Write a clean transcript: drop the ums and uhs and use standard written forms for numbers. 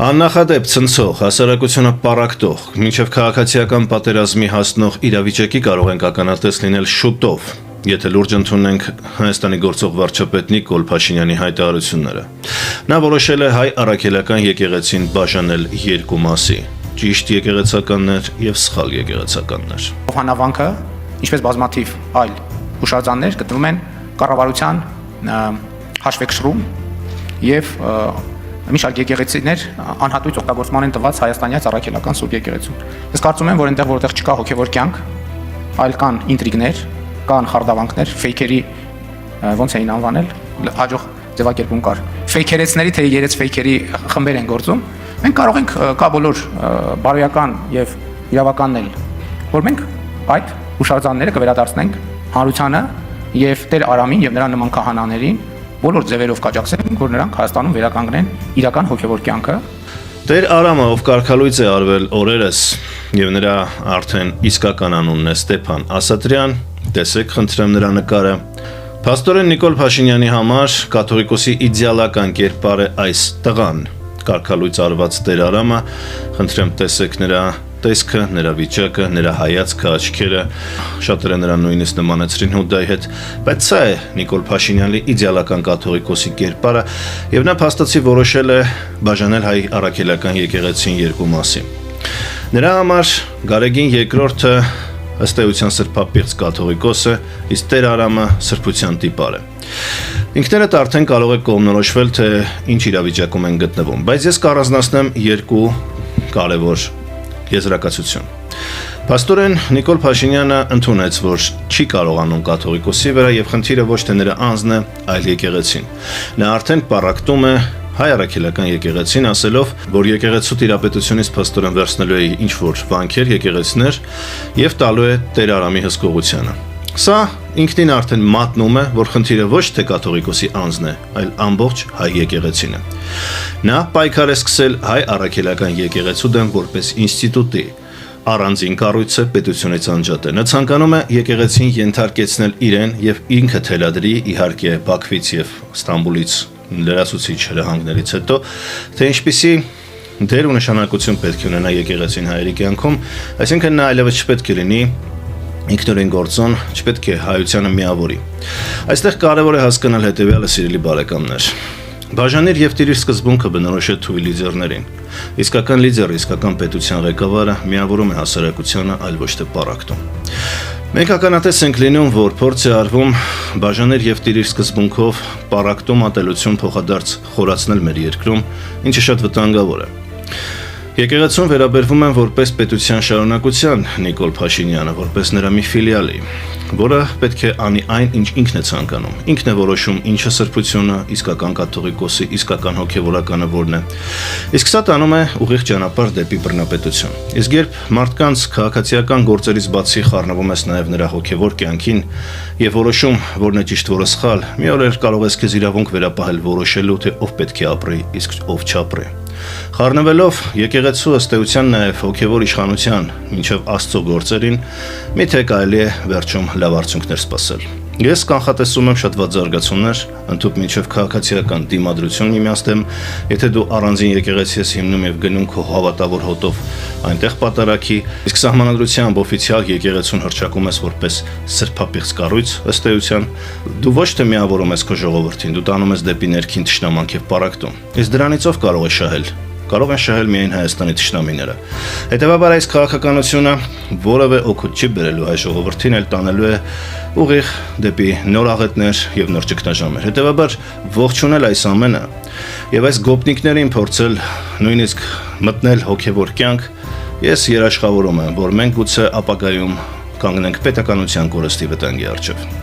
Աննախադեպ ցնցող, հասարակությունը պառակտող, մինչև քաղաքացիական պատերազմի հասնող իրավիճակի կարող ենք ականատես լինել շուտով, եթե լուրջ ընդունենք Հայաստանի գործող վարչապետ Նիկոլ Փաշինյանի հայտարարությունները։ Նա որոշել է հայ առաքելական եկեղեցին բաժանել երկու մասի՝ ճիշտ եկեղեցականներ եւ սխալ եկեղեցականներ։ Հանավանքը, ինչպես բազմաթիվ այլ հուշարձաններ գտնվում են կառավարության հաշվեկշռում եւ մի շարք եկեղեցիներ անհատույց օգտագործման են տված հայաստանյան առաքելական սուրբ եկեղեցուն։ Ես կարծում եմ, որ այնտեղ որտեղ չկա հոգևոր կյանք, այլ կան ինտրիգներ, կան խարդավանքներ, ֆեյքերի ոնց էին անվանել, հաջող ձևակերպում կար։ Ֆեյքերեցների թե երեց ֆեյքերի խմբեր են գործում։ Մենք կարող ենք կա բոլոր բարոյական եւ իրավականն էլ, որ մենք այդ հուշարձանները կվերադարձնենք հանրությանը եւ Տեր Արամին եւ նրա նման քահանաներին բոլոր ձևերով կաջակցենք, որ նրանք Հայաստանում վերականգնեն իրական հոգևոր կյանքը։ Տեր Արամը, ով կարգալույծ է արվել օրերս, եւ նրա արդեն իսկական անունն է Ստեփան Ասատրյան, տեսեք խնդրեմ նրա նկարը։ Փաստորեն Նիկոլ Փաշինյանի համար կաթողիկոսի իդեալական կերպար է այս տղան, կարգալույծ արված Տեր Արամը, խնդրեմ տեսեք նրա տեսքը, նրա վիճակը, նրա հայացքը, աչքերը, շատերը նրան նույնիսկ նմանեցրին Հուդայի հետ, բայց սա է Նիկոլ Փաշինյանի իդեալական կաթողիկոսի կերպարը, եւ նա փաստացի որոշել է բաժանել հայ առաքելական եկեղեցին երկու մասի։ Նրա համար Գարեգին II-ը ըստ էության սրբապիղծ կաթողիկոս է, իսկ Տեր Արամը սրբության տիպար է։ Ինքներդ արդեն կարող եք կողմնորոշվել, թե ինչ իրավիճակում են գտնվում, բայց ես կառանձնացնեմ երկու կարևոր եզրակացություն։ Փաստորեն Նիկոլ Փաշինյանը ընդունեց, որ չի կարողանում կաթողիկոսի վրա եւ խնդիրը ոչ թե նրա անձն է, այլ եկեղեցին։ Նա արդեն պառակտում է հայ առաքելական եկեղեցին, ասելով, որ եկեղեցու տիրապետությունից փաստորեն վերցնելու է ինչ որ վանքեր, եկեղեցիներ եւ տալու է Տեր Արամի հսկողությանը։ Սա ինքնին արդեն մատնում է, որ խնդիրը ոչ թե կաթողիկոսի անձն է, այլ ամբողջ հայ եկեղեցին է։ Նա պայքար է սկսել հայ առաքելական եկեղեցու դեմ որպես ինստիտուտի, առանձին կառույց է, պետությունից անջատ է։ Նա ցանկանում է եկեղեցին ենթարկեցնել իրեն եւ ինքը թելադրի, իհարկե Բաքվից եւ Ստամբուլից լրացուցիչ հրահանգներից հետո, թե ինչպիսի դեր ու նշանակություն պետք է ունենա եկեղեցին հայերի կյանքում, այսինքն նա այլևս չպետք է լինի ինքնուրույն գործոն, չպետք է հայությանը միավորի։ Այստեղ կարևոր է հասկանալ հետևյալը, սիրելի բարեկամներ։ Բաժանիր եւ տիրիր սկզբունքը բնորոշ է թույլ լիդերներին։ Իսկական լիդերը, իսկական պետության ղեկավարը միավորում է հասարակությանը, այլ ոչ թե պառակտում։ Մենք ականատես ենք լինում, որ փորձ է արվում բաժաներ եւ տիրիր սկզբունքով պառակտում ատելություն փոխադարձ խորացնել մեր երկրում, ինչը շատ վտանգավոր է։ Եկեղեցուն վերաբերվում են որպես պետության շարունակության Նիկոլ Փաշինյանը, որպես նրա մի ֆիլիալի, որը պետք է անի այն, ինչ ինքն է ցանկանում։ Ինքն է որոշում ինչը սրբությունը, իսկական կաթողիկոսի, իսկական հոգևորականը որն է։ Իսկ սա տանում է ուղիղ ճանապարհ դեպի բռնապետություն։ Իսկ երբ մարդկանց քաղաքացիական գործերից բացի խառնվում ես նաև նրա հոգևոր կյանքին եւ որոշում, որն է ճիշտ, որը սխալ, մի օր կարող ես քեզ իրավունք վերապահել որոշելու, թե ով պետք է ապրի, իսկ ով չապրի։ Խառնվելով եկեղեցու ըստ էության նաև հոգևոր իշխանության մինչև Աստծո գործերին, միթե կարելի է վերջում լավ արդյունքներ սպասել։ Ես կանխատեսում եմ շատ վատ զարգացումներ, ընդհանուր մինչև քաղաքացիական դիմադրություն միմյանց դեմ, եթե դու առանձին եկեղեցի ես հիմնում եւ գնում քո հավատավոր հոտով այնտեղ պատարակի, իսկ սահմանադրությամբ օֆիցիալ եկեղեցուն հռչակում ես որպես սրբապիղծ կառույց, ըստ էության դու ոչ թե միավորում ես քո ժողովրդին, դու տանում ես դեպի ներքին թշնամանք եւ պառակտում։ Իսկ դրանից ով կարող է շահել։ Կարող են շահել միայն Հայաստանի թշնամիները։ Հետևաբար այս քաղաքականությունը որևէ օգուտ չի բերելու հայ ժողովրդին, այլ տանելու է ուղիղ դեպի նոր աղետներ եւ նոր ճգնաժամեր։ Հետևաբար ողջունել այս ամենը եւ այս գոպնիկներին փորձել նույնիսկ մտնել հոգեվոր կյանք, ես երաշխավորում եմ, որ մենք գուցե ապագայում կանգնենք պետականության կորստի վտանգի առջև։